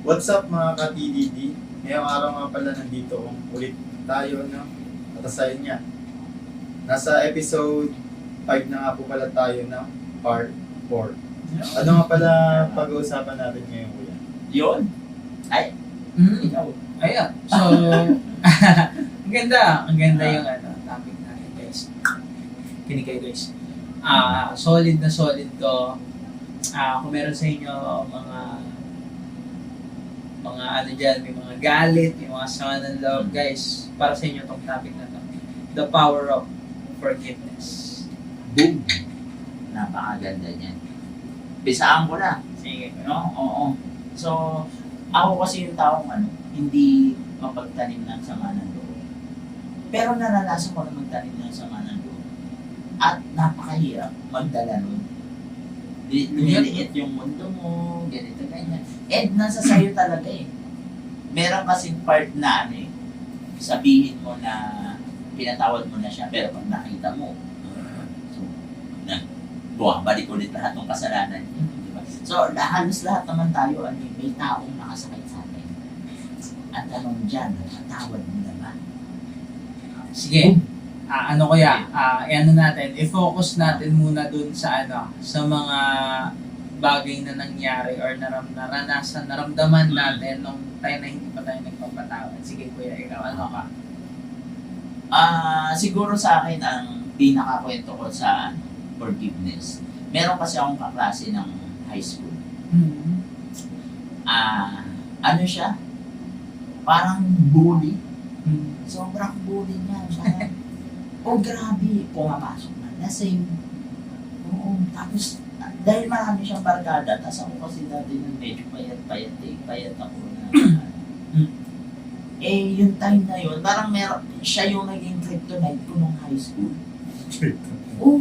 What's up mga ka-TDD? Ngayong araw nga pala nandito ulit tayo, no? At asayin niya. Nasa episode 5 na nga po pala tayo, no? Part 4. Ano nga pala pag-uusapan natin ngayon, kuya? Yun. Ay, ikaw. Ayan. So, ang ganda yung topic natin, guys. Kinig kayo, guys. Solid na solid to. Kung meron sa inyo mga ano dyan, may mga galit, may mga sama ng love, guys, para sa inyo tong topic na to. The power of forgiveness. Boom. Napakaganda niyan. Pisaan ko na. Sige. No? Oo. So, ako kasi yung taong hindi mapagtanim ng sama ng loob. Pero naranasan ko na magtanim ng sama ng loob. At napakahirap magdala nun. Lumiliit yung mundo mo, ganito, ganyan. And nasa sayo talaga eh. Meron kasing part na sabihin mo na pinatawad mo na siya, pero pag nakita mo, so, bumabalik ulit lahat ng kasalanan niya. Diba? So, halos lahat naman tayo, may taong nakasakit sa atin. At tanong dyan, natawad mo na ba? Sige. Natin, i-focus natin muna dun sa sa mga bagay na nangyari or naramdaman natin nung tayo na hindi pa tayo nagpapatawad. Sige kuya, ikaw, ano ka? Siguro sa akin ang pinakakwento ko sa forgiveness. Meron kasi akong kaklase ng high school. Ano siya? Parang bully. Sobrang bully niya. Parang, grabe. Pumapasok na. Lasing. Oo. Tapos, dahil marami siyang barkada, tapos ako kasi dati nung medyo payat ako na. Yung time na yun, parang siya yung naging kryptonite ko nung high school.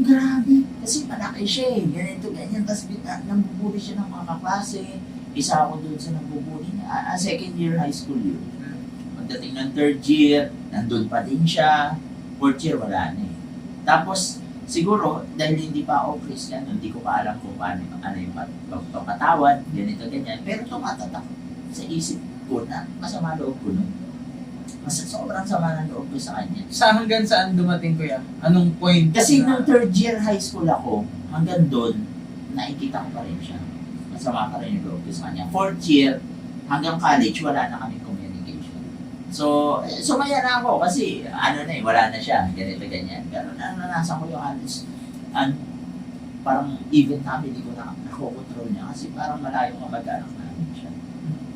Grabe. Kasi malaki siya eh. Ganito, ganyan. Tapos nambubuli siya ng mga kaklase. Isa ako doon sa nambubuli niya. Second year high school yun. Pagdating ng third year, nandun pa din siya. Fourth year, wala na eh. Tapos, siguro, dahil hindi pa ako Christian, hindi ko pa alam kung paano yung pagpapatawad, ganito, ganyan. Pero tumatatak sa isip ko na masama loob ko nun. Sobrang sama ng loob ko sa kanya. Hanggang saan dumating kuya? Anong point? Kasi nung third year high school ako, hanggang doon, nakikita ko pa rin siya. Masama pa rin yung loob ko sa kanya. Fourth year, hanggang college, wala na kami communication. So sumaya na ako kasi wala na siya, ganito, ganyan. Pero naranasan ko yung parang even family ko na nakokontrol niya kasi parang malayo ka mag-anak namin siya.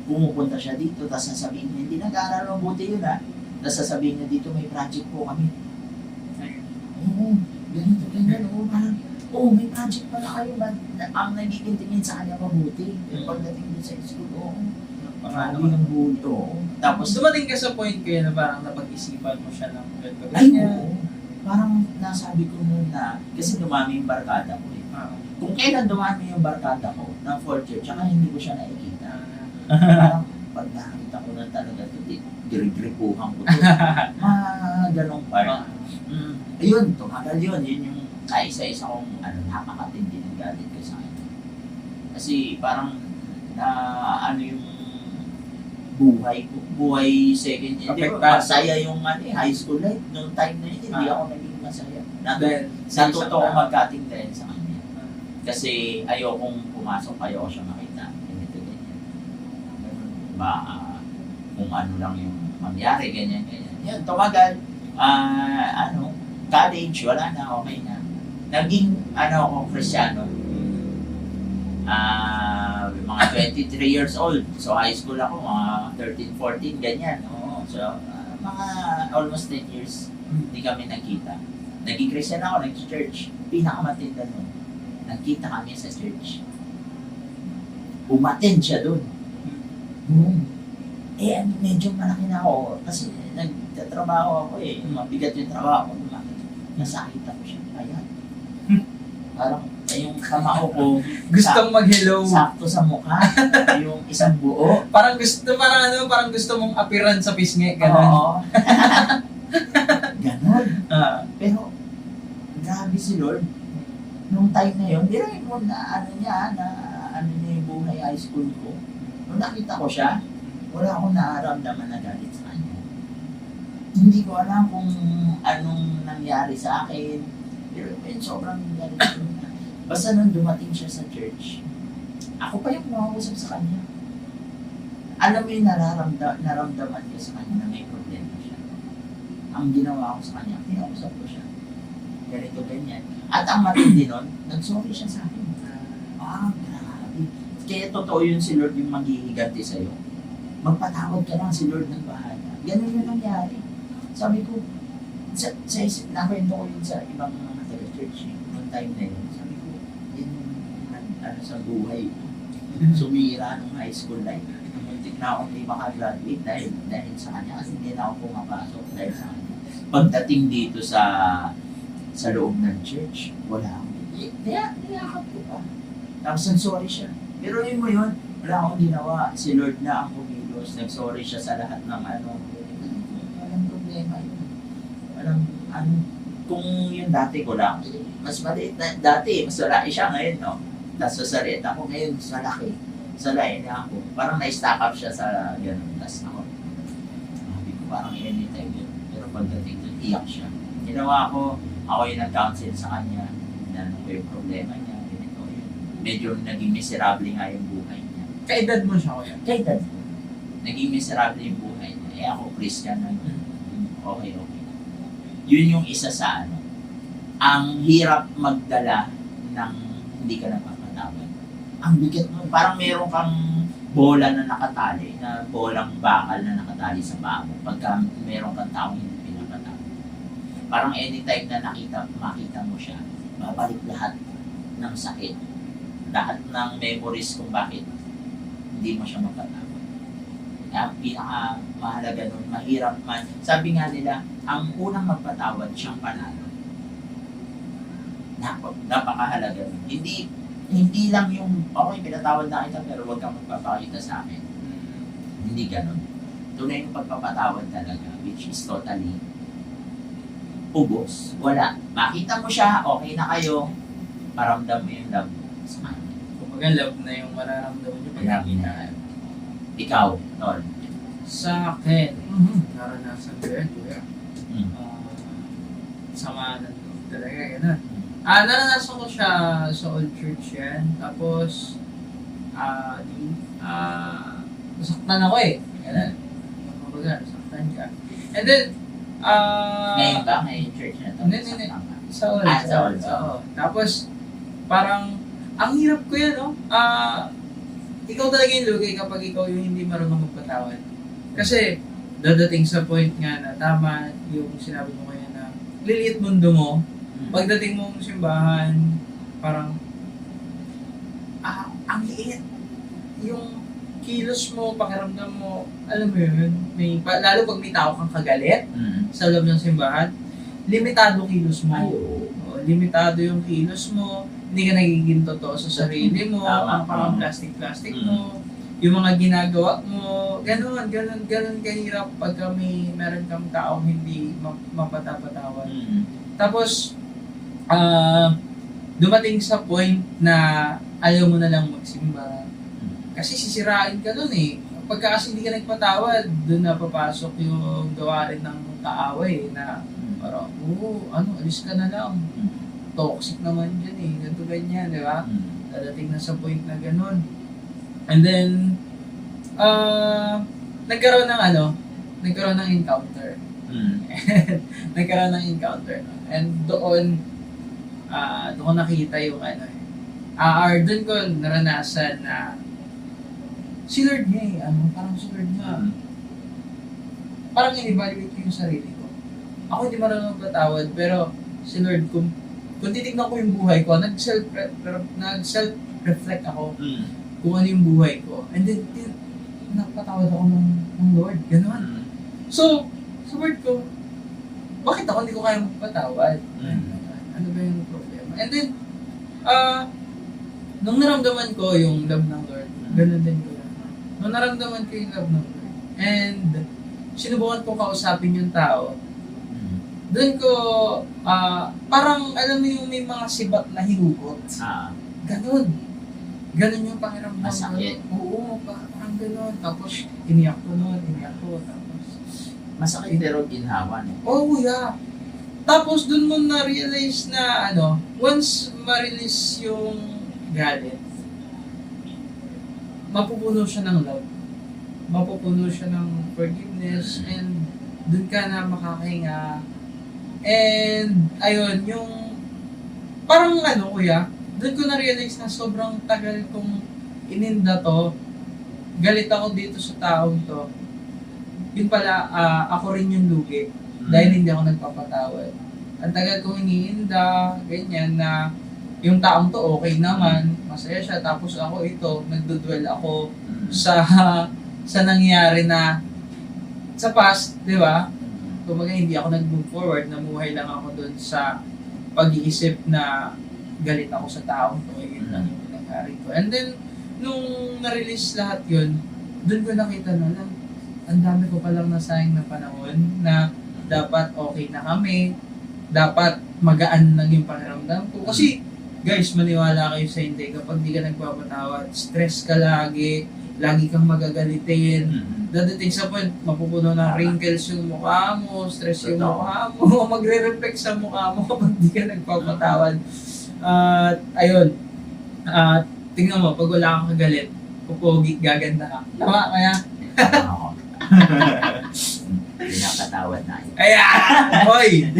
Pumupunta siya dito, tapos sasabihin niya, hindi nag-aaral mabuti yun tapos sasabihin niya dito, may project po kami. Ganito, ganyan, parang, may project pala kayo, ang nagiging tingin sa kanya mabuti. Yung pagdating din sa school, marami ng buto. Tapos dumating ka sa point kayo na parang napag-isipan mo siya ng ganito. Parang nasabi ko noon na, kasi dumami yung barkada ko eh. Kung kailan dumami yung barkada ko, ng fourth year, tsaka hindi ko siya nakikita. Parang pag nakita ko na talaga ito, girigripuhan ko ito. Ganong part. Ayun, tumagal yun. Yun yung kaisa-isa kong napakatindi ng galit ko sa akin. Kasi parang yung buhay second year. Hindi ko masaya yung high school life. Noong time na yun, hindi ako naging masaya. Natuto ko magkating dahil sa kanya. Kasi ayokong pumasok, ayoko siya makita. Ganito, ganyan. Kung ano lang yung mangyari, ganyan, ganyan. Yun, tumagal. College, wala na, okay na. Naging, ako, Kristiyano. Mga 23 years old. So high school ako, mga 13, 14, ganyan. So mga almost 10 years hindi kami nagkita. Naging Christian ako, nag-church. Pinakamatinda nun. Nagkita kami sa church. Umattend siya dun. Medyo malaki na ako. Kasi nagtatrabaho ako eh. Mabigat yung trabaho ko. Nasakita ko siya. Ayan. Parang yung kamao ko gustong mag-hello. Sakto sa mukha. Yung isang buo. Parang gusto mong apiran sa pisngi, gano'n. Oo. Ganon. Pero grabe si Lord. Nung time na yun, birahin mo na niya yung buhay high school ko. Nung nakita ko siya, wala akong nararamdaman na galit sa kanya. Hindi ko alam kung anong nangyari sa akin. Pero yun, sobrang galit ko na. Basta nung dumating siya sa church, ako pa yung kumausap sa kanya. Alam mo yung naramdaman ko sa kanya na may problema siya. Ang ginawa ko sa kanya, kinausap ko siya. Ganito, ganyan. At ang matindi nun, nag-sorry siya sa akin. Grabe. Kaya totoo yun si Lord yung maghihiganti sa'yo. Magpatawad ka lang, si Lord ng bahala. Ganun yung nangyari. Sabi ko, nakwento ko yun sa ibang mga taga-church noong time na yun. Sabi ko, yun yung sa buhay. Sumira nung high school life. Muntik na akong hindi makagraduate dahil sa kanya kasi hindi na ako pumapasok dahil sa kanya. Pagdating dito sa loob ng church, wala akong niyakap ko pa. Tapos sorry siya. Pero yun mo yun, wala akong ginawa. Si Lord na ang kumilos. Nag-sorry siya sa lahat ng walang problema yun. Kung yung dati ko lang, mas maliit na, dati, mas malaki siya ngayon, no? Tapos sasaliit ako ngayon, mas malaki. Salain niya ako. Parang na-stack up siya sa gano'n. Tapos ako, sabi ko parang anytime yun. Pero pagdating doon, iyak siya. Ginawa ko, ako yung nag-counsel sa kanya, na ko yung problema niya, ganito yun. Medyo naging miserable nga yung buhay niya. Kaedad mo siya, kuya? Kaedad ko. Naging miserable yung buhay niya. Eh ako, Christian na yun. Okay. Yun yung isa sa ano. Ang hirap magdala ng hindi ka napapatawad. Ang bigat mo, parang meron kang bola na nakatali, na bolang bakal na nakatali sa paa mo pagka meron kang taong hindi pinapatawad. Parang anytime na makita mo siya, babalik lahat ng sakit, lahat ng memories kung bakit hindi mo siya mapatawad. Kaya pinaka mahalaga nun, mahirap man. Sabi nga nila, ang unang magpatawad siyang panalo. Napakahalaga nun. Hindi lang yung, okay, pinatawad na kita pero huwag kang magpapakita sa akin. Hindi ganun. Tunay yung pagpapatawad talaga, which is totally ubos. Wala. Makita mo siya, okay na kayo, paramdam mo yung love mo sa kanya. Kumbaga, love na yung mararamdaman niyo pag Love na. Ikaw, Tol. Sa akin, naranasan ko yan, kuya. Sama na talaga, gano'n. Naranasan ko siya sa old church yan. Tapos, nasaktan ako eh. Gano'n. Kumbaga, nasaktan ka. And then, Ngayon ba? Ngayon church na to? Hindi. Sa old. Sa old. Oo. Tapos, parang, ang hirap ko yan, no? Ikaw talaga yung lugay kapag ikaw yung hindi marunong magpatawad. Kasi, dadating sa point nga na tama yung sinabi mo kaya na liliit mundo mo, pagdating mo sa simbahan, parang, ang liit. Yung kilos mo, pakiramdam mo, alam mo yun, lalo pag may tao kang kagalit sa loob ng simbahan, limitado kilos mo. Limitado yung kilos mo, hindi ka nagiging totoo sa sarili mo, parang plastic mo, yung mga ginagawa mo, ganun kahirap pagka meron kang taong hindi mapatapatawad. Tapos, dumating sa point na ayaw mo na lang magsimba. Kasi sisirain ka dun eh. Pagka kasi hindi ka nagpatawad, dun na papasok yung gawarin ng kaaway na parang, alis ka na lang. Toxic naman dyan eh, ganito ganyan, di ba? Dadating na sa point na ganun. And then, nagkaroon ng encounter. Nagkaroon ng encounter. And doon ko nakita yung doon ko naranasan na si Lord niya parang si Lord niya. Parang in-evaluate ko yung sarili ko. Ako hindi marunong magpatawad, pero si Lord, kung titignan ko yung buhay ko, nag-self-reflect ako kung ano yung buhay ko. And then, napatawad ako ng Lord. Ganon. So, sa word ko, bakit ako hindi ko kaya magpatawad? Ano ba yung problema? And then, nung naramdaman ko yung love ng Lord, ganun din ko. Nung naramdaman ko yung love ng Lord, and sinubukan ko kausapin yung tao, doon ko, parang, alam mo yung may mga sibat na hinugot. Ganun yung pakiramdam. Masakit. Oo, parang gano'n. Tapos, iniyak ko noon, iniyak ko. Tapos, Masakit pero ginhawa, no? oh, yeah. Tapos, dun mo na-realize na, once ma-release yung galit, mapupuno siya ng love. Mapupuno siya ng forgiveness, and dun ka na makakahinga. And, ayun, yung, parang kuya, dun ko na-realize na sobrang tagal kong ininda to, galit ako dito sa taong to. Yun pala, ako rin yung lugi. Dahil hindi ako nagpapatawad. Ang tagal kong iniinda, ganyan, na yung taong to okay naman, masaya siya, tapos ako ito, nagdudwell ako sa nangyari na sa past, di ba? Kumbaga hindi ako nag-move forward, namuhay lang ako doon sa pag-iisip na galit ako sa taong to, yun lang yung nangyari ko. And then, nung na-release lahat yun, doon ko nakita na lang, ang dami ko palang nasayang na panahon na dapat okay na kami, dapat magaan lang yung pakiramdam ko. Kasi, guys, maniwala kayo sa hindi, kapag di ka nagpapatawad, stress ka lagi kang magagalitin. Dadating sa point, mapupuno ng wrinkles yung mukha mo, stress yung mukha mo, magre-reflect sa mukha mo kapag di ka nagpapatawad. At, ayun, tingnan mo, pag wala kang kagalit, pupogi, gaganda ka. Tama kaya? Ako. Pinapatawad na yun. Ayan! Hoy!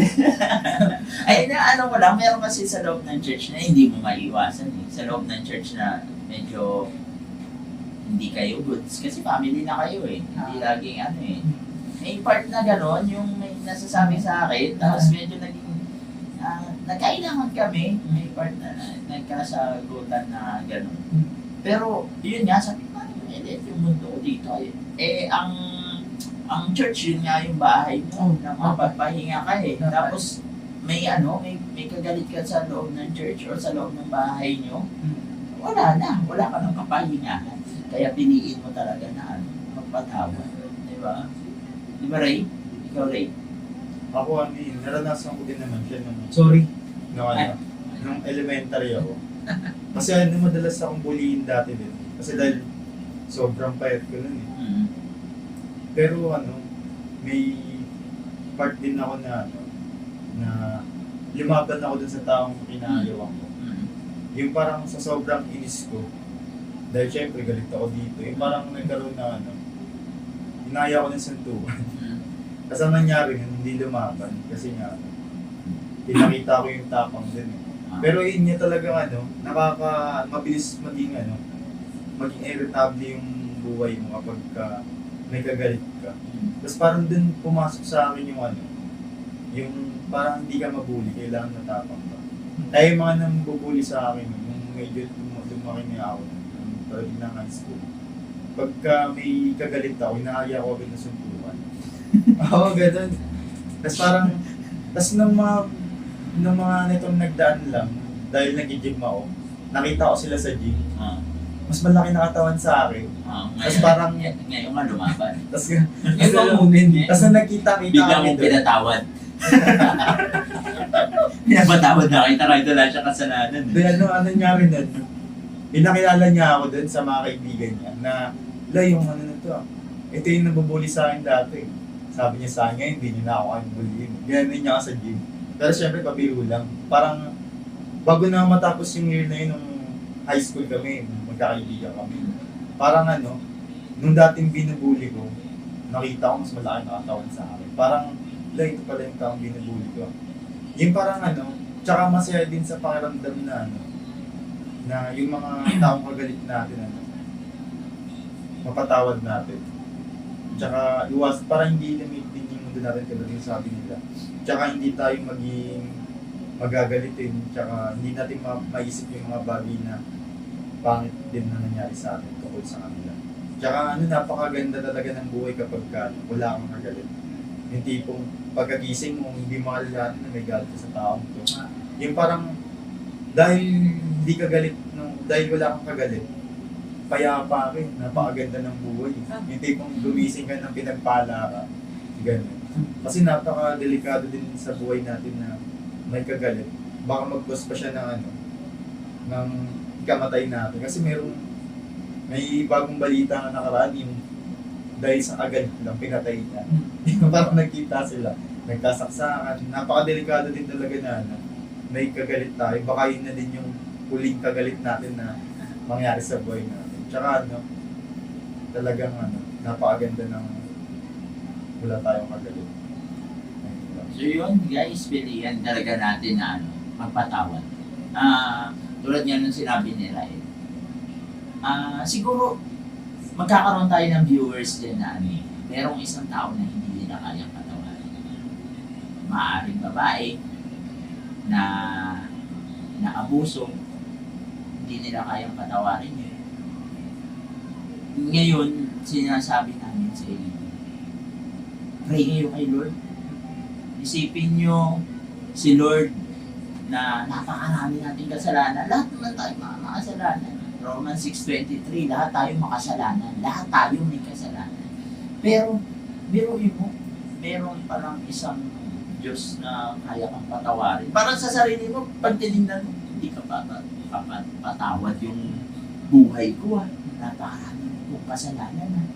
Ay, ano ko lang, meron kasi sa loob ng church na hindi mo maiwasan eh. Sa loob ng church na medyo hindi kayo goods. Kasi family na kayo eh. Hindi laging May part na gano'n, yung may nasasabi sa akin, tapos medyo naging nagkailangan kami. May part na nagkasagutan na gano'n. Pero, yun nga, sabi ko, yung mundo ko dito. Ang church, yun nga yung bahay mo, na mapagpahinga ka eh. Tapos, may kagalit ka sa loob ng church or sa loob ng bahay nyo, wala ka ng kapahingahan. Kaya piliin mo talaga na magpatawad. Di ba? Di ba, Ray? Ikaw, Ray? Ako, naranasan ko din naman siya Sorry. nung elementary ako. Kasi madalas akong bullying dati din. Kasi dahil sobrang payat ko nun eh. Pero may part din ako na lumaban ako dun sa taong kinaayawan ko. Yung parang sa sobrang inis ko, dahil syempre galit ako dito, yung parang nagkaroon na inaya ko ng santukan. Kasi ang nangyari nun, hindi lumaban. Kasi nga, pinakita ko yung tapang din eh. Pero yun niya talaga mabilis maging irritable yung buhay mo kapag may kagalit ka. Tapos parang dun pumasok sa akin yung parang hindi ka mabuli, kailangan matapang ka. Kaya yung mga nang bubuli sa akin, yung medyo lumaki niya ako, yung talagang ng high school. Pagka may kagalit ako, inaaya ko agad na suntukan. Oo, ganun. Tapos parang, nung mga nitong nagdaan lang, dahil nag-gym ako, nakita ko sila sa gym. Mas malaki na katawan sa akin. Tapos parang ngayon nga lumaban. Tapos nung nagkita-kita Bigla kami mong pinatawad. Pinapatawad na kita kahit wala siya kasalanan. Then nangyari nun? Pinakilala niya ako dun sa mga kaibigan niya na, yung na to ito yung nabubuli sa akin dati. Sabi niya sa akin, hindi niyo na ako bullying. Ganyan niya ako sa gym. Pero syempre, pabiro lang. Parang, bago na matapos yung year na yun, nung high school kami, magkakaibigan kami. Parang nung dating binubuli ko, nakita ko mas malaki na katawan sa akin. Parang, ito pala yung taong binubuli ko. Yung parang tsaka masaya din sa pakiramdam na yung mga taong kagalit natin, mapatawad natin. Tsaka parang hindi limit din yung mundo natin katulad yung sabi nila. Tsaka hindi tayo magagalitin, tsaka hindi natin maisip yung mga bagay na pangit din na nangyari sa atin tungkol sa kanila. Tsaka napakaganda talaga ng buhay kapag wala kang kagalit. Yung tipong pagkagising mo, hindi makalilanin na may galit ka sa taong to. Yung parang, dahil hindi ka galit, dahil wala kang kagalit, payapa rin, napakaganda ng buhay. Yung tipong gumising ka ng pinagpala ka, gano'n. Kasi napaka-delikado din sa buhay natin na may kagalit. Baka mag-cause pa siya ng kamatay natin. Kasi merong May bagong balita na nakaraan yung dahil sa agad ng pinatay niya. Parang nagkita sila, nagkasaksakan. Napakadelikado din talaga na ano, may kagalit tayo. Baka yun na din yung huling kagalit natin na mangyari sa buhay natin. Tsaka ano, talagang ano, napakaganda ng wala tayong kagalit. Ayun lang. So yun guys, pilihan talaga natin na ano, magpatawad. Tulad nga nung sinabi nila siguro magkakaroon tayo ng viewers din na ano, merong isang tao na hindi nila kayang patawarin. Maaaring babae na abuso, hindi nila kayang patawarin yun. Ngayon, sinasabi namin sa inyo, pray kayo kay Lord. Isipin nyo si Lord na napakarami nating kasalanan. Lahat naman tayo mga makasalanan. Romans 6:23, lahat tayo makasalanan. Lahat tayo may kasalanan. Pero, biruin mo, meron palang isang Diyos na kaya kang patawarin. Parang sa sarili mo, pag tinignan mo, hindi ka patawad yung buhay ko. Napakarami kong kasalanan.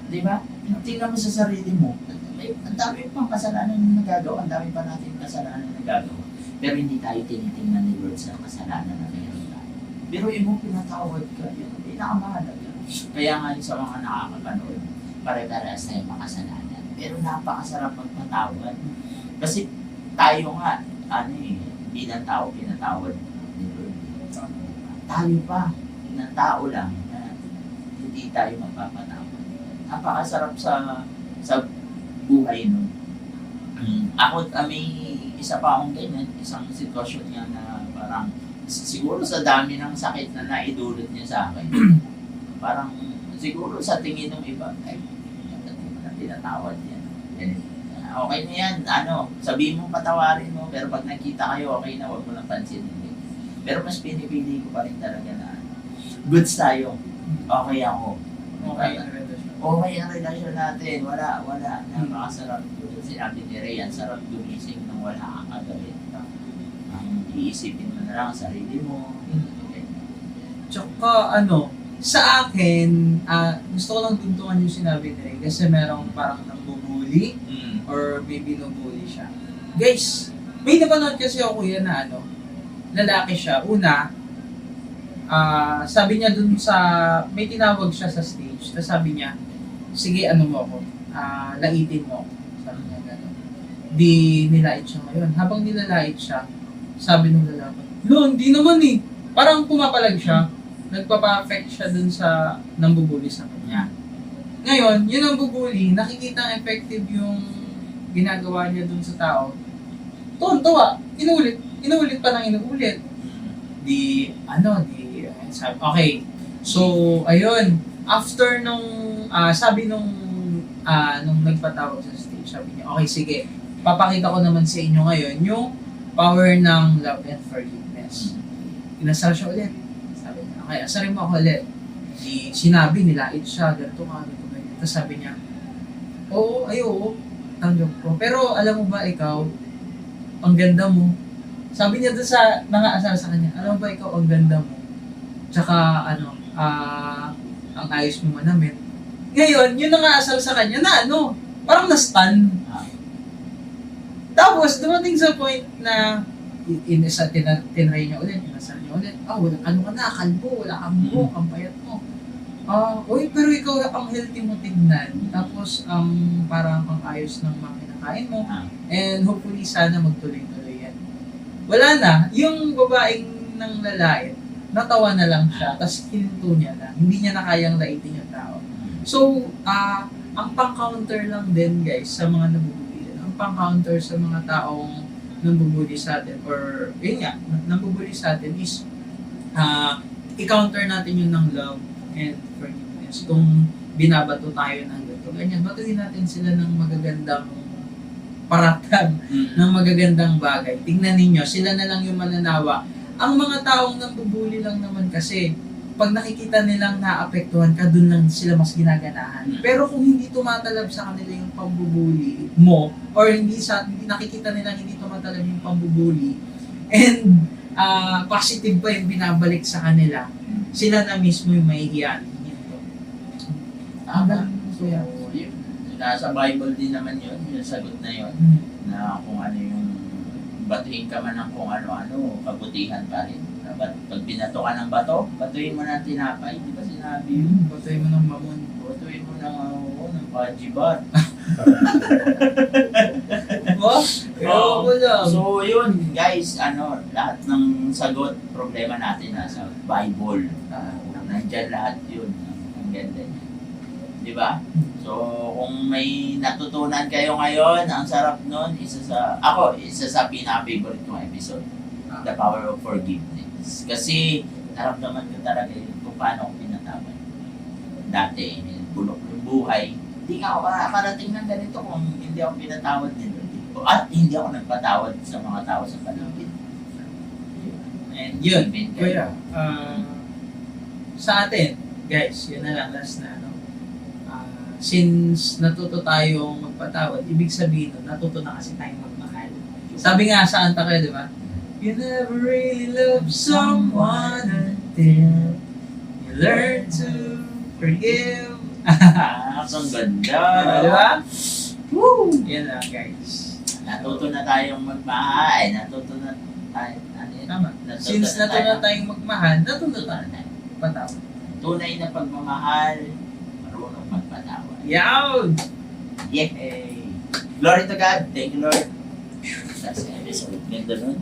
Di ba? Tingnan mo sa sarili mo, ang dami pang kasalanan na nagagawa, ang dami pa natin kasalanan na nagagawa. Pero hindi tayo tinitingnan ni Lord sa kasalanan na meron tayo. Pero yung pinatawad ka, yun ang pinakamahalaga. Kaya nga sa mga nakakapanood, pare-parehas tayong makasalanan. Pero napakasarap magpatawad. Kasi tayo nga, bilang tao, pinatawad ni Lord. Tayo pa, na tao lang, na hindi tayo magpapatawad. Napakasarap sa buhay nun. Ako, may isa pa akong ganyan, isang sitwasyon niya na parang siguro sa dami ng sakit na naidulot niya sa akin, parang siguro sa tingin ng iba, ay, pinatawad yan. Okay na yan, sabihin mo patawarin mo, pero pag nakita kayo, okay na, huwag mo lang pansinin. Pero mas pinipili ko pa rin talaga na goods tayo, okay ako. Okay ang relasyon natin, wala, napakasarap. Sinabi ni Ray, ang sarap gumising nang wala kang kagalit. Ang iisipin mo na lang ang sarili mo. Tsaka sa akin, gusto ko lang tuntungan yung sinabi ni Ray kasi merong parang nambubuli or maybe nabully siya. Guys, may napanood kasi ako kuya na lalaki siya. Una, sabi niya dun sa, may tinawag siya sa stage, tapos sabi niya, sige mo ako, laitin mo ako. Sabi niya gano'n. Di nilait siya ngayon. Habang nilalait siya, sabi nung lalaki, hindi naman eh. Parang pumapalag siya, nagpapa-affect siya dun sa nambubuli sa kanya. Ngayon, yun ang bubuli, nakikita effective yung ginagawa niya dun sa tao. Tuwan-tuwa, inuulit pa ng inuulit. Sabi, okay. So, ayun, after nung, sabi nung nagpatawag sa stage, sabi niya, okay, sige, papakita ko naman sa inyo ngayon yung power ng love and forgiveness. Inasal siya ulit. Sabi niya, okay, asarin mo ako ulit. Sinabi, nilait siya, ganito nga. Tapos sabi niya, oo, tanggap ko. Pero alam mo ba ikaw, ang ganda mo. Sabi niya doon sa nangaasal sa kanya, alam mo ba ikaw, ang ganda mo. Tsaka, ang ayos mo manamit. Ngayon, yun nangaasal sa kanya na parang na-stun. Tapos, dumating sa point na tinry niya ulit, inasal niya ulit. Wala, ka na, kalbo, wala kang buhok, ang payat mo. Pero ikaw ang healthy mo tignan. Tapos, parang ang ayos ng mga kinakain mo. And hopefully, sana magtuloy-tuloy yan. Wala na. Yung babaeng ng lalait, natawa na lang siya. Tapos, hininto niya na. Hindi niya na kayang laitin yung tao. So, ang pang-counter lang din, guys, sa mga nabubuli. Ang pang-counter sa mga taong nambubuli sa atin, or, yun nga, nambubuli sa atin is, i-counter natin yun ng love and forgiveness. Kung binabato tayo ng ganyan, batuhin natin sila ng magagandang paratag, ng magagandang bagay. Tingnan ninyo, sila na lang yung mananawa. Ang mga taong nambubuli lang naman kasi, pag nakikita nilang naapektuhan ka, dun lang sila mas ginaganahan. Pero kung hindi tumatalab sa kanila yung pambubuli mo, or hindi nakikita nilang hindi tumatalab yung pambubuli, and positive pa yung binabalik sa kanila, sila na mismo yung mahihiyan. Tama. So, Kuya. yun. Nasa Bible din naman yun, yung sagot na yun. Na kung ano yung batuhin ka man ng kung ano-ano, kabutihan pa rin. Pag binato ka ng bato, batuhin mo ng tinapay. Di ba sinabi yun? Batoy mo ng mamon. Batuhin mo ng pajibat. Oh, ewan ko lang. So yun, guys, lahat ng sagot, problema natin nasa Bible. Nandyan lahat yun. Ang ganda niya. Di ba? So, kung may natutunan kayo ngayon, ang sarap nun, isa sa pinaka-favorite kong episode, The Power of Forgiveness. Kasi, naramdaman ko talaga yun kung paano ko pinatawad. Dati, bulok yung buhay. Hindi nga ako makakarating ng ganito kung hindi ako pinatawad nila. At hindi ako nagpatawad sa mga tao sa paligid. And yun, Even kuya, sa atin, guys, yun na lang last na, since natuto tayong magpatawad, ibig sabihin nun, natuto na kasi tayong magmahal. Sabi nga sa Anta kayo, di ba? You never really love someone until you learn to forgive. Ang ganda. Di ba? Woo! Yan lang, guys. Natuto na tayong magmahal. Natuto na tayo. Ano yun? Tama. Since natuto na tayong magmahal, natuto na tayong magpatawad. Tunay na pagmamahal, marunong magpatawad. Yawn! Yay! Glory to God. Thank you, Lord. That's the episode. Ganda nun.